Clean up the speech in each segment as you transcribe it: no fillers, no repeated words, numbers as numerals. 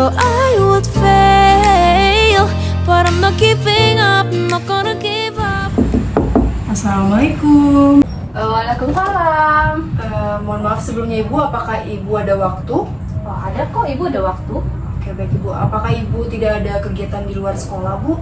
thought I would fail, but I'm not giving up, I'm not gonna give up. Assalamualaikum. Waalaikumsalam. Mohon maaf sebelumnya Ibu, apakah Ibu ada waktu? Oh, ada kok, Ibu ada waktu. Oke baik Ibu, apakah Ibu tidak ada kegiatan di luar sekolah Bu?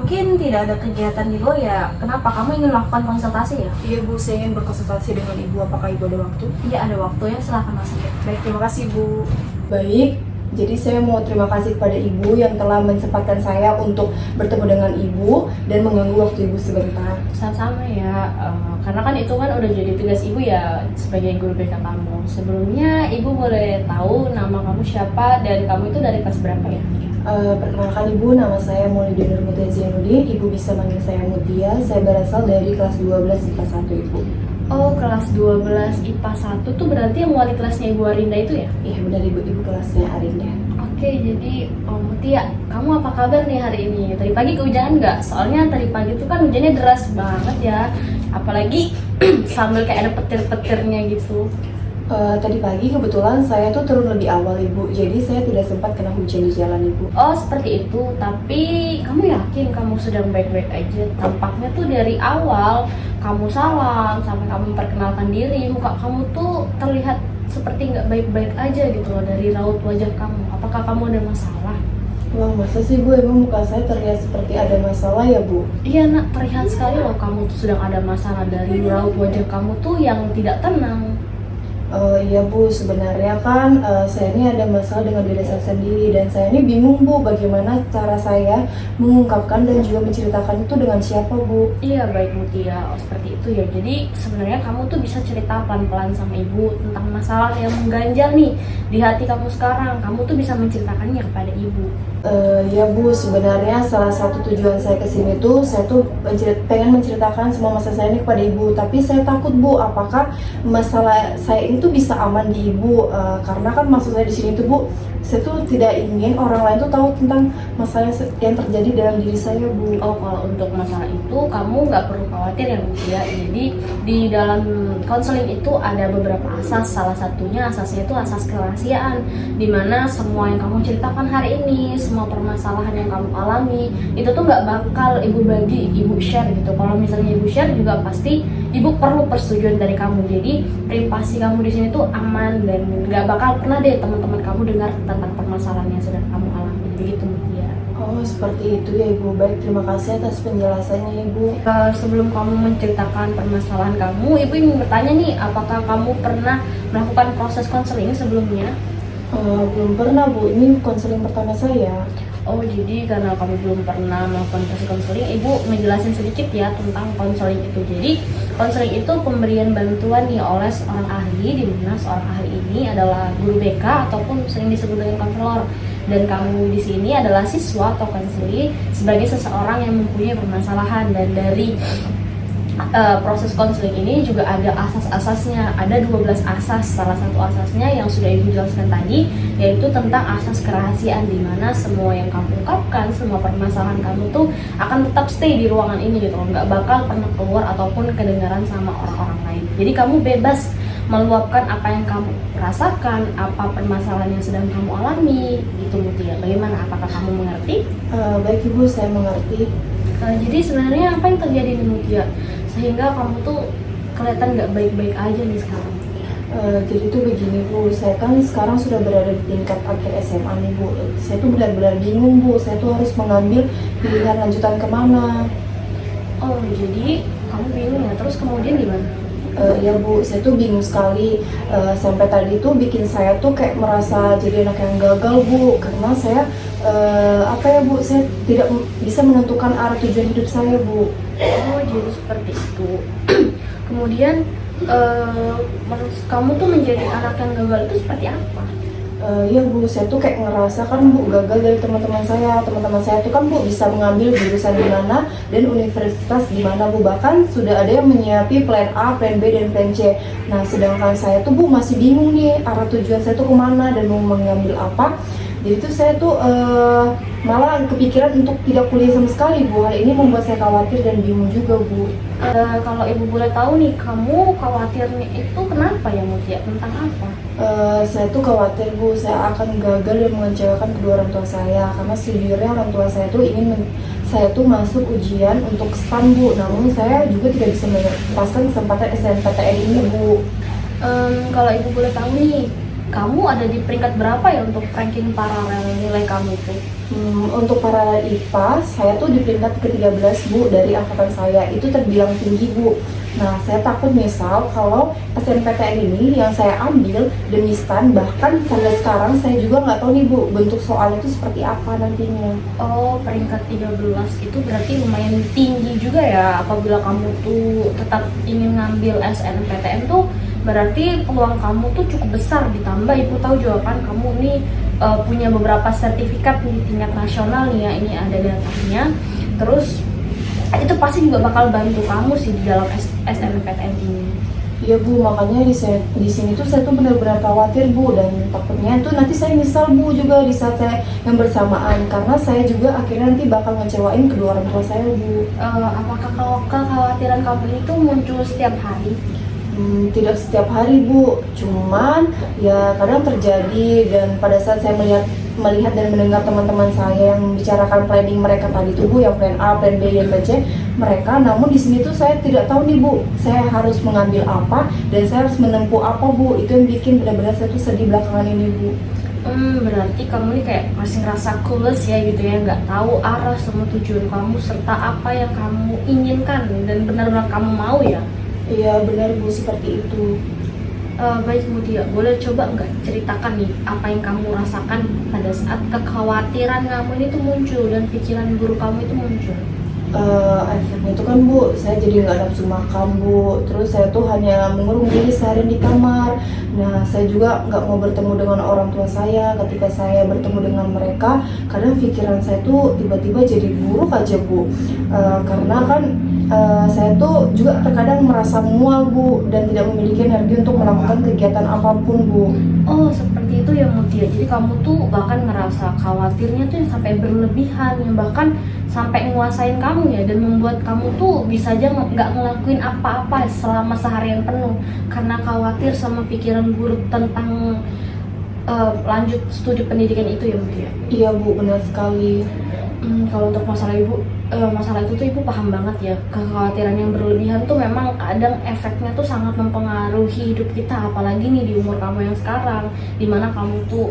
Mungkin tidak ada kegiatan di luar ya. Kenapa? Kamu ingin melakukan konsultasi ya? Iya Bu, saya ingin berkonsultasi dengan Ibu, apakah Ibu ada waktu? Iya ada waktu ya, silahkan masuk ya. Baik, terima kasih Bu. Baik, jadi saya mau terima kasih kepada Ibu yang telah menyempatkan saya untuk bertemu dengan Ibu dan mengganggu waktu Ibu sebentar. Sama-sama ya, karena kan itu kan udah jadi tugas Ibu ya sebagai guru BK kamu. Sebelumnya Ibu boleh tahu nama kamu siapa dan kamu itu dari kelas berapa ya? Perkenalkan Ibu, nama saya Maulida Nur Mutia Zainuddin. Ibu bisa manggil saya Mutia. Saya berasal dari kelas 12 IPA 1 Ibu. Oh, kelas 12 IPA 1 tuh berarti yang wali kelasnya Ibu Arinda itu ya? Iya benar Ibu, Ibu kelasnya Arinda. Oke, jadi Mutia, kamu apa kabar nih hari ini? Tadi pagi kehujanan nggak? Soalnya tadi pagi tuh kan hujannya deras banget ya. Apalagi sambil kayak ada petir-petirnya gitu. Tadi pagi kebetulan saya tuh turun lebih awal Ibu, jadi saya tidak sempat kena hujan di jalan Ibu. Oh seperti itu, tapi kamu yakin kamu sedang baik-baik aja? Tampaknya tuh dari awal kamu salam sampai kamu memperkenalkan diri, muka kamu tuh terlihat seperti nggak baik-baik aja gitu loh dari raut wajah kamu. Apakah kamu ada masalah? Wah masa sih Bu, emang muka saya terlihat seperti ada masalah ya Bu? Iya nak, terlihat sekali loh kamu tuh sedang ada masalah dari raut wajah kamu tuh yang tidak tenang. Iya Bu, sebenarnya kan saya ini ada masalah dengan diri saya sendiri dan saya ini bingung Bu, bagaimana cara saya mengungkapkan dan juga menceritakan itu dengan siapa Bu? Iya baik Mutia, seperti itu ya. Jadi sebenarnya kamu tuh bisa cerita pelan-pelan sama Ibu tentang masalah yang mengganjal nih di hati kamu sekarang. Kamu tuh bisa menceritakannya kepada Ibu. Ya Bu, sebenarnya salah satu tujuan saya kesini tuh saya tuh pengen menceritakan semua masalah saya ini kepada Ibu, tapi saya takut Bu, apakah masalah saya ini tuh bisa aman di Ibu, karena kan maksud saya di sini tuh Bu, saya tuh tidak ingin orang lain tuh tahu tentang masalah yang terjadi dalam diri saya Bu. Oh kalau untuk masalah itu kamu nggak perlu khawatir ya Mutia. Jadi di dalam konseling itu ada beberapa asas, salah satunya asasnya itu asas kerahasiaan, dimana semua yang kamu ceritakan hari ini, semua permasalahan yang kamu alami itu tuh nggak bakal Ibu bagi, Ibu share gitu. Kalau misalnya Ibu share juga pasti Ibu perlu persetujuan dari kamu. Jadi privasi kamu di sini tuh aman dan nggak bakal pernah deh teman-teman kamu dengar tentang permasalahan yang sedang kamu alami. Begitu Mutia. Oh seperti itu ya Ibu, baik terima kasih atas penjelasannya Ibu. Sebelum kamu menceritakan permasalahan kamu, Ibu ingin bertanya nih, apakah kamu pernah melakukan proses konseling sebelumnya? Belum pernah Bu, ini konseling pertama saya. Oh jadi karena kamu belum pernah melakukan proses konseling, Ibu ngejelasin sedikit ya tentang konseling itu. Jadi konseling itu pemberian bantuan nih oleh seorang ahli, di mana seorang ahli ini adalah guru BK ataupun sering disebut dengan konselor. Dan kamu di sini adalah siswa atau konseli sebagai seseorang yang mempunyai permasalahan. Dan dari proses konseling ini juga ada asas-asasnya, ada 12 asas. Salah satu asasnya yang sudah Ibu jelaskan tadi, yaitu tentang asas kerahasiaan, di mana semua yang kamu ungkapkan, semua permasalahan kamu tuh akan tetap stay di ruangan ini gitu, nggak bakal pernah keluar ataupun kedengaran sama orang-orang lain. Jadi kamu bebas meluapkan apa yang kamu rasakan, apa permasalahan yang sedang kamu alami gitu Mutia. Bagaimana, apakah kamu mengerti? Baik Ibu, saya mengerti. Jadi sebenarnya apa yang terjadi nih Mutia sehingga kamu tuh kelihatan nggak baik-baik aja nih sekarang? Jadi tuh begini Bu, saya kan sekarang sudah berada di tingkat akhir SMA nih Bu. Saya tuh benar-benar bingung Bu, saya tuh harus mengambil pilihan lanjutan kemana. Oh jadi kamu bingung ya, terus kemudian gimana? Ya Bu, saya tuh bingung sekali, sampai tadi tuh bikin saya tuh kayak merasa jadi anak yang gagal Bu, karena saya saya tidak bisa menentukan arah tujuan hidup saya Bu. Oh jadi seperti itu. Kemudian menurut kamu tuh menjadi anak yang gagal itu seperti apa? Ya Bu, saya tuh kayak ngerasa kan Bu gagal dari teman-teman saya. Teman-teman saya tuh kan Bu bisa mengambil jurusan di mana dan universitas di mana Bu, bahkan sudah ada yang menyiapkan plan A, plan B, dan plan C. Nah sedangkan saya tuh Bu masih bingung nih arah tujuan saya tuh kemana dan mau mengambil apa. Jadi tuh saya tuh malah kepikiran untuk tidak kuliah sama sekali Bu. Hal ini membuat saya khawatir dan bingung juga Bu. Kalau ibu boleh tahu nih, kamu khawatirnya itu kenapa ya Mutia? Tentang apa? Saya tuh khawatir Bu, saya akan gagal dan mengecewakan kedua orang tua saya. Karena sejujurnya orang tua saya tuh ingin saya tuh masuk ujian untuk STAN Bu. Namun saya juga tidak bisa melepaskan kesempatan SNPTN ini Bu. Kalau ibu boleh tahu nih, kamu ada di peringkat berapa ya untuk ranking paralel nilai kamu itu? Untuk paralel IPA, saya tuh di peringkat ke-13 Bu dari angkatan saya. Itu terbilang tinggi Bu. Nah, saya takut misal kalau SNPTN ini yang saya ambil demi STAN, bahkan sampai sekarang saya juga nggak tahu nih Bu, bentuk soalnya itu seperti apa nantinya. Oh, peringkat 13 itu berarti lumayan tinggi juga ya. Apabila kamu tuh tetap ingin ngambil SNPTN tuh berarti peluang kamu tuh cukup besar. Ditambah ibu tahu juga kan kamu ini punya beberapa sertifikat di tingkat nasional nih ya, ini ada datanya. Terus itu pasti juga bakal bantu kamu sih di dalam SNMPTN ini. Iya Bu, makanya di sini tuh saya tuh benar-benar khawatir Bu, dan takutnya tuh nanti saya nyesal Bu juga di saat saya yang bersamaan, karena saya juga akhirnya nanti bakal ngecewain kedua orang tua saya Bu. Apakah kekhawatiran kamu ini tuh muncul setiap hari? Tidak setiap hari Bu, cuman ya kadang terjadi, dan pada saat saya melihat dan mendengar teman-teman saya yang membicarakan planning mereka tadi tuh Bu, yang plan A, plan B, dan plan C mereka, namun di sini tuh saya tidak tahu nih Bu, saya harus mengambil apa dan saya harus menempuh apa Bu. Itu yang bikin benar-benar saya tuh sedih belakangan ini Bu. Berarti kamu ini kayak masih ngerasa clueless ya gitu ya, nggak tahu arah sama tujuan kamu serta apa yang kamu inginkan dan benar-benar kamu mau ya. Iya benar Bu, seperti itu. Baik Mutia, boleh coba nggak ceritakan nih apa yang kamu rasakan pada saat kekhawatiran kamu ini tuh muncul dan pikiran buruk kamu itu muncul? Efeknya itu kan Bu, saya jadi nggak nafsu makan Bu, terus saya tuh hanya mengurung diri seharian di kamar. Nah, saya juga nggak mau bertemu dengan orang tua saya. Ketika saya bertemu dengan mereka, kadang pikiran saya tuh tiba-tiba jadi buruk aja Bu. Karena kan saya tuh juga terkadang merasa mual Bu, dan tidak memiliki energi untuk melakukan kegiatan apapun Bu. Oh seperti itu ya Mutia, jadi kamu tuh bahkan ngerasa khawatirnya tuh yang sampai berlebihan, yang bahkan sampai nguasain kamu ya, dan membuat kamu tuh bisa aja nggak ngelakuin apa-apa selama seharian penuh karena khawatir sama pikiran buruk tentang lanjut studi pendidikan itu ya Mutia. Iya Bu, benar sekali. Kalau untuk masalah ibu, masalah itu tuh ibu paham banget ya. Kekhawatiran yang berlebihan tuh memang kadang efeknya tuh sangat mempengaruhi hidup kita, apalagi nih di umur kamu yang sekarang, dimana kamu tuh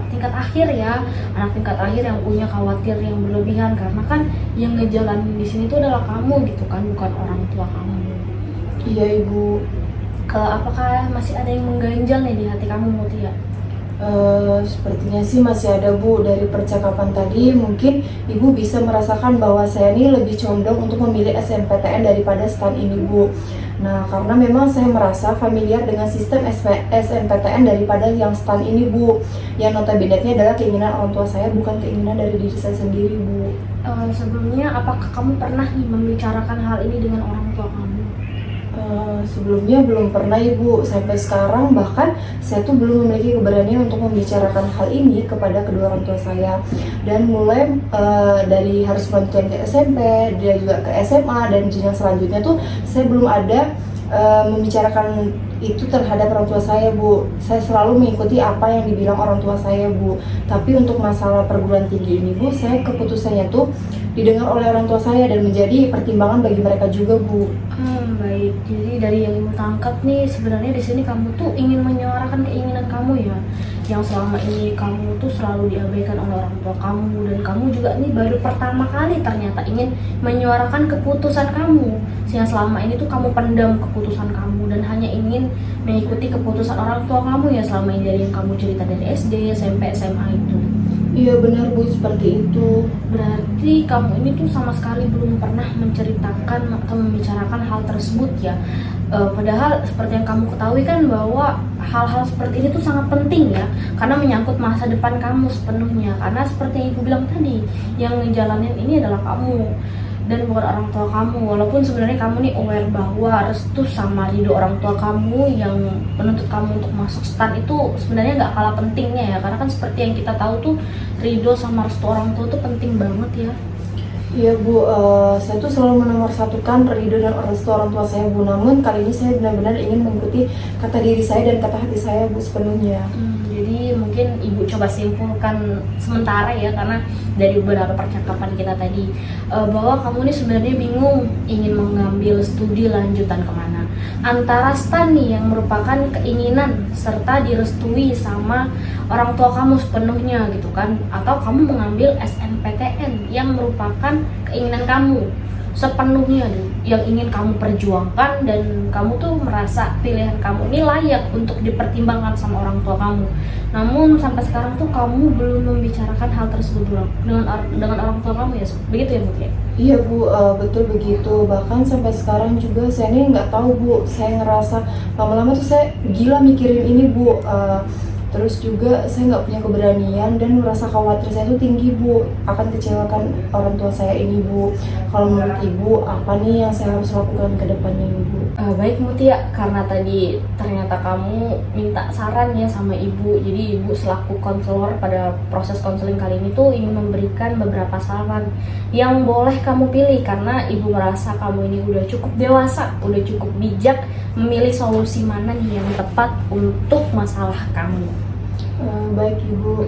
tingkat akhir ya, anak tingkat akhir yang punya khawatir yang berlebihan, karena kan yang ngejalanin di sini tuh adalah kamu gitu kan, bukan orang tua kamu. Iya Ibu. Apakah masih ada yang mengganjal nih di hati kamu Mutia? Sepertinya sih masih ada Bu. Dari percakapan tadi mungkin Ibu bisa merasakan bahwa saya ini lebih condong untuk memilih SNPTN daripada STAN ini Bu. Nah, karena memang saya merasa familiar dengan sistem SNPTN daripada yang STAN ini Bu, yang notabene-nya adalah keinginan orang tua saya, bukan keinginan dari diri saya sendiri Bu. Sebelumnya apakah kamu pernah nih membicarakan hal ini dengan orang tua kamu? Sebelumnya belum pernah Ibu, sampai sekarang bahkan saya tuh belum memiliki keberanian untuk membicarakan hal ini kepada kedua orang tua saya. Dan mulai dari harus melanjutkan ke SMP, dia juga ke SMA dan jenjang selanjutnya tuh saya belum ada membicarakan itu terhadap orang tua saya Bu. Saya selalu mengikuti apa yang dibilang orang tua saya Bu. Tapi untuk masalah perguruan tinggi ini Bu, saya keputusannya tuh didengar oleh orang tua saya dan menjadi pertimbangan bagi mereka juga Bu. Baik, jadi dari yang ibu tangkap nih, sebenarnya di sini kamu tuh ingin menyuarakan keinginan kamu ya, yang selama ini kamu tuh selalu diabaikan oleh orang tua kamu, dan kamu juga nih baru pertama kali ternyata ingin menyuarakan keputusan kamu, yang selama ini tuh kamu pendam keputusan kamu dan hanya ingin mengikuti keputusan orang tua kamu ya selama ini, dari yang kamu cerita dari SD, SMP, SMA itu. Iya benar Bu, seperti itu. Berarti kamu ini tuh sama sekali belum pernah menceritakan atau membicarakan hal tersebut ya. Padahal seperti yang kamu ketahui kan bahwa hal-hal seperti ini tuh sangat penting ya, karena menyangkut masa depan kamu sepenuhnya. Karena seperti yang ibu bilang tadi, yang ngejalanin ini adalah kamu. dan bukan orang tua kamu. Walaupun sebenarnya kamu nih aware bahwa restu sama ridho orang tua kamu yang menuntut kamu untuk masuk STAN itu sebenarnya nggak kalah pentingnya ya, karena kan seperti yang kita tahu tuh ridho sama restu orang tua tuh penting banget ya. Iya Bu, saya tuh selalu menomorsatukan ridho dan restu orang tua saya Bu. Namun kali ini saya benar-benar ingin mengikuti kata diri saya dan kata hati saya Bu sepenuhnya. Jadi mungkin ibu coba simpulkan sementara ya, karena dari beberapa percakapan kita tadi bahwa kamu nih sebenarnya bingung ingin mengambil studi lanjutan kemana, antara STAN nih yang merupakan keinginan serta direstui sama orang tua kamu sepenuhnya gitu kan, atau kamu mengambil SNPTN yang merupakan keinginan kamu sepenuhnya yang ingin kamu perjuangkan, dan kamu tuh merasa pilihan kamu ini layak untuk dipertimbangkan sama orang tua kamu. Namun sampai sekarang tuh kamu belum membicarakan hal tersebut dengan orang tua kamu ya, begitu ya Bu ya? Iya Bu, betul begitu. Bahkan sampai sekarang juga saya ini nggak tahu Bu, saya ngerasa lama-lama tuh saya gila mikirin ini Bu. Terus juga saya nggak punya keberanian dan merasa khawatir saya itu tinggi Bu, akan kecewakan orang tua saya ini Bu. Kalau menurut Ibu, apa nih yang saya harus lakukan ke depannya Ibu? Baik Mutia, karena tadi ternyata kamu minta saran ya sama ibu, jadi ibu selaku konselor pada proses konseling kali ini tuh ingin memberikan beberapa saran yang boleh kamu pilih, karena ibu merasa kamu ini udah cukup dewasa, udah cukup bijak memilih solusi mana nih yang tepat untuk masalah kamu. Baik Ibu.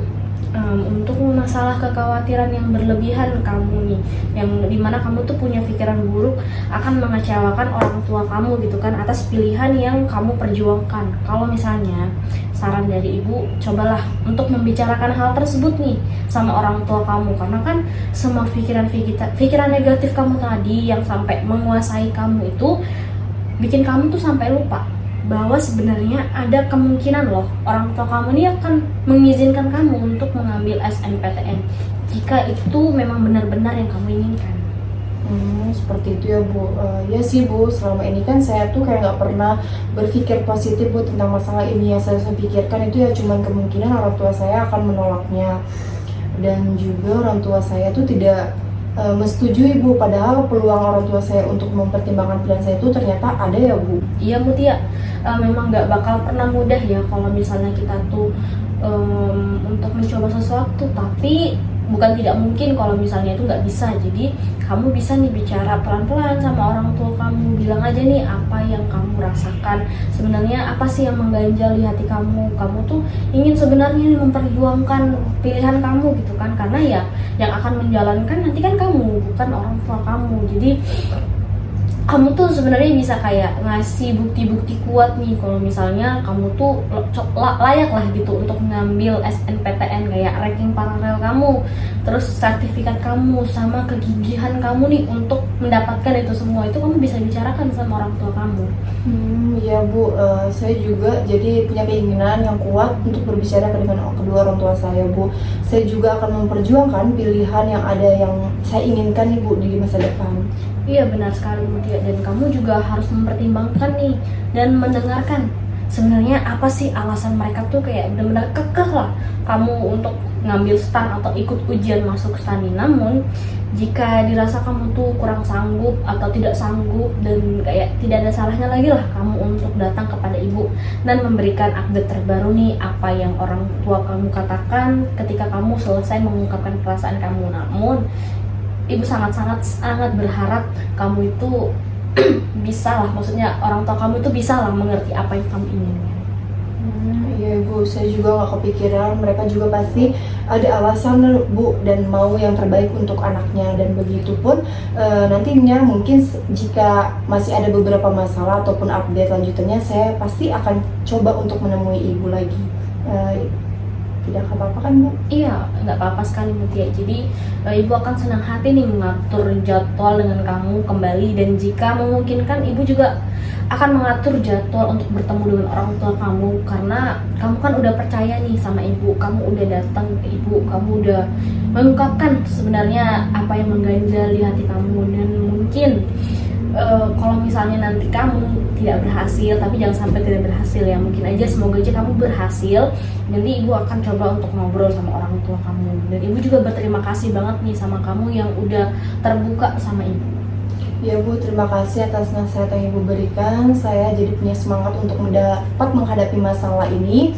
Untuk masalah kekhawatiran yang berlebihan kamu nih, yang dimana kamu tuh punya pikiran buruk akan mengecewakan orang tua kamu gitu kan atas pilihan yang kamu perjuangkan. Kalau misalnya saran dari ibu, cobalah untuk membicarakan hal tersebut nih sama orang tua kamu, karena kan semua pikiran negatif kamu tadi yang sampai menguasai kamu itu bikin kamu tuh sampai lupa bahwa sebenarnya ada kemungkinan loh orang tua kamu ini akan mengizinkan kamu untuk mengambil SNPTN jika itu memang benar-benar yang kamu inginkan. Seperti itu ya Bu. Ya sih Bu, selama ini kan saya tuh kayak nggak pernah berpikir positif Bu tentang masalah ini. Yang saya pikirkan itu ya cuman kemungkinan orang tua saya akan menolaknya, dan juga orang tua saya tuh tidak menyetujui Bu. Padahal peluang orang tua saya untuk mempertimbangkan pilihan saya itu ternyata ada ya Bu. Iya Mutia, memang nggak bakal pernah mudah ya kalau misalnya kita tuh untuk mencoba sesuatu, tapi bukan tidak mungkin kalau misalnya itu nggak bisa. Jadi kamu bisa nih bicara pelan-pelan sama orang tua kamu, bilang aja nih apa yang kamu rasakan, sebenarnya apa sih yang mengganjal di hati kamu tuh ingin sebenarnya memperjuangkan pilihan kamu gitu kan, karena ya yang akan menjalankan nanti kan kamu, bukan orang tua kamu. Jadi kamu tuh sebenarnya bisa kayak ngasih bukti-bukti kuat nih kalau misalnya kamu tuh layak lah gitu untuk mengambil SNPTN, kayak ranking paralel kamu, terus sertifikat kamu, sama kegigihan kamu nih untuk mendapatkan itu semua, itu kamu bisa bicarakan sama orang tua kamu. Iya Bu, saya juga jadi punya keinginan yang kuat untuk berbicara dengan kedua orang tua saya Bu. Saya juga akan memperjuangkan pilihan yang ada yang saya inginkan nih Bu di masa depan. Iya benar sekali Mutia, dan kamu juga harus mempertimbangkan nih dan mendengarkan sebenarnya apa sih alasan mereka tuh kayak benar-benar kekeh lah kamu untuk ngambil STAN atau ikut ujian masuk STAN ini. Namun jika dirasa kamu tuh kurang sanggup atau tidak sanggup, dan kayak tidak ada salahnya lagi lah kamu untuk datang kepada ibu dan memberikan update terbaru nih apa yang orang tua kamu katakan ketika kamu selesai mengungkapkan perasaan kamu. Namun ibu sangat berharap kamu itu bisa lah, maksudnya orang tua kamu itu bisa lah mengerti apa yang kamu inginkan. Iya Bu, saya juga nggak kepikiran, mereka juga pasti ada alasan Bu dan mau yang terbaik untuk anaknya. Dan begitu pun nantinya mungkin jika masih ada beberapa masalah ataupun update lanjutannya, saya pasti akan coba untuk menemui ibu lagi. Tidak apa-apa kan Bu? Iya, nggak apa-apa sekali Mutia. Jadi ibu akan senang hati nih mengatur jadwal dengan kamu kembali, dan jika memungkinkan ibu juga akan mengatur jadwal untuk bertemu dengan orang tua kamu, karena kamu kan udah percaya nih sama ibu, kamu udah datang ke ibu, kamu udah mengungkapkan sebenarnya apa yang mengganjal di hati kamu, dan mungkin kalau misalnya nanti kamu tidak berhasil, tapi jangan sampai tidak berhasil ya, mungkin aja semoga aja kamu berhasil, nanti ibu akan coba untuk ngobrol sama orang tua kamu. Dan ibu juga berterima kasih banget nih sama kamu yang udah terbuka sama ibu. Ya Bu, terima kasih atas nasihat yang Ibu berikan. Saya jadi punya semangat untuk dapat menghadapi masalah ini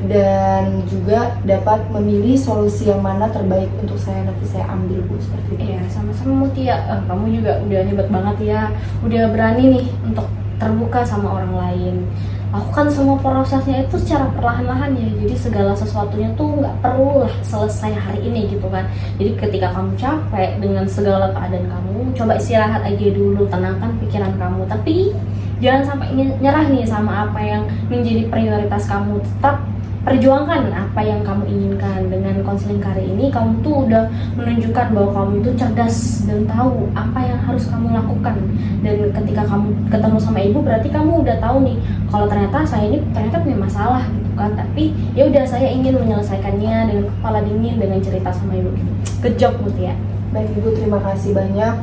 dan juga dapat memilih solusi yang mana terbaik untuk saya nanti saya ambil Bu, seperti itu. Iya, sama-sama Mutia. Kamu juga udah hebat banget ya, udah berani nih untuk terbuka sama orang lain. Lakukan semua prosesnya itu secara perlahan-lahan ya, jadi segala sesuatunya tuh nggak perlu lah selesai hari ini gitu kan. Jadi ketika kamu capek dengan segala keadaan kamu, coba istirahat aja dulu, tenangkan pikiran kamu, tapi jangan sampai nyerah nih sama apa yang menjadi prioritas kamu. Tetap perjuangkan apa yang kamu inginkan. Dengan konseling kali ini kamu tuh udah menunjukkan bahwa kamu itu cerdas dan tahu apa yang harus kamu lakukan. Dan ketika kamu ketemu sama ibu, berarti kamu udah tahu nih kalau ternyata saya ini ternyata punya masalah gitu kan, tapi ya udah saya ingin menyelesaikannya dengan kepala dingin, dengan cerita sama ibu gitu. Good job Mutia. Baik Ibu, terima kasih banyak.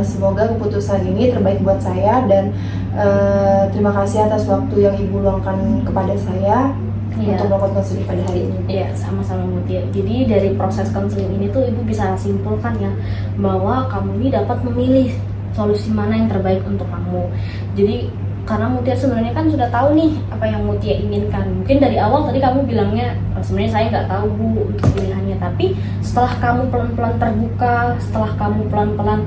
Semoga keputusan ini terbaik buat saya dan terima kasih atas waktu yang Ibu luangkan kepada saya. Iya. Untuk melakukan konseling pada hari ini. Iya, sama-sama Mutia. Jadi dari proses konseling ini tuh ibu bisa simpulkan ya bahwa kamu ini dapat memilih solusi mana yang terbaik untuk kamu. Jadi karena Mutia sebenarnya kan sudah tahu nih apa yang Mutia inginkan. Mungkin dari awal tadi kamu bilangnya sebenarnya saya nggak tahu Bu untuk pilihannya, tapi setelah kamu pelan-pelan terbuka, setelah kamu pelan-pelan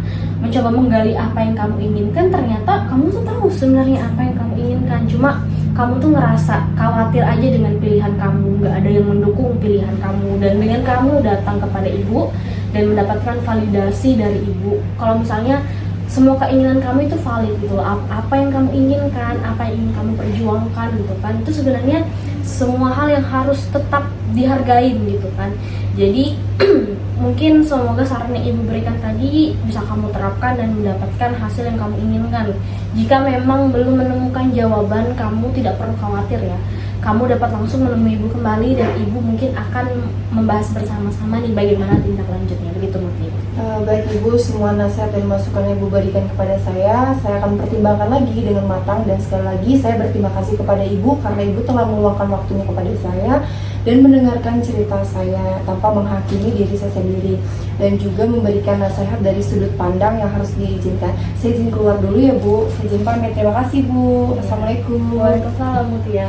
mencoba menggali apa yang kamu inginkan, ternyata kamu tuh tahu sebenarnya apa yang kamu inginkan. Cuma kamu tuh ngerasa khawatir aja dengan pilihan kamu, nggak ada yang mendukung pilihan kamu. Dan dengan kamu datang kepada ibu dan mendapatkan validasi dari ibu, kalau misalnya semua keinginan kamu itu valid gitu, apa yang kamu inginkan, apa yang ingin kamu perjuangkan gitu kan, itu sebenarnya semua hal yang harus tetap dihargain gitu kan. Jadi mungkin semoga saran yang ibu berikan tadi bisa kamu terapkan dan mendapatkan hasil yang kamu inginkan. Jika memang belum menemukan jawaban, kamu tidak perlu khawatir ya, kamu dapat langsung menemui ibu kembali dan ibu mungkin akan membahas bersama-sama nih bagaimana tindak lanjutnya. Begitu mungkin. Baik Ibu, semua nasihat dan masukan yang Ibu berikan kepada saya akan pertimbangkan lagi dengan matang. Dan sekali lagi saya berterima kasih kepada Ibu karena Ibu telah meluangkan waktunya kepada saya dan mendengarkan cerita saya tanpa menghakimi diri saya sendiri, dan juga memberikan nasihat dari sudut pandang yang harus diizinkan. Saya izin keluar dulu ya Bu, saya izin pamit. Terima kasih Bu. Assalamualaikum. Waalaikumsalam Mutia.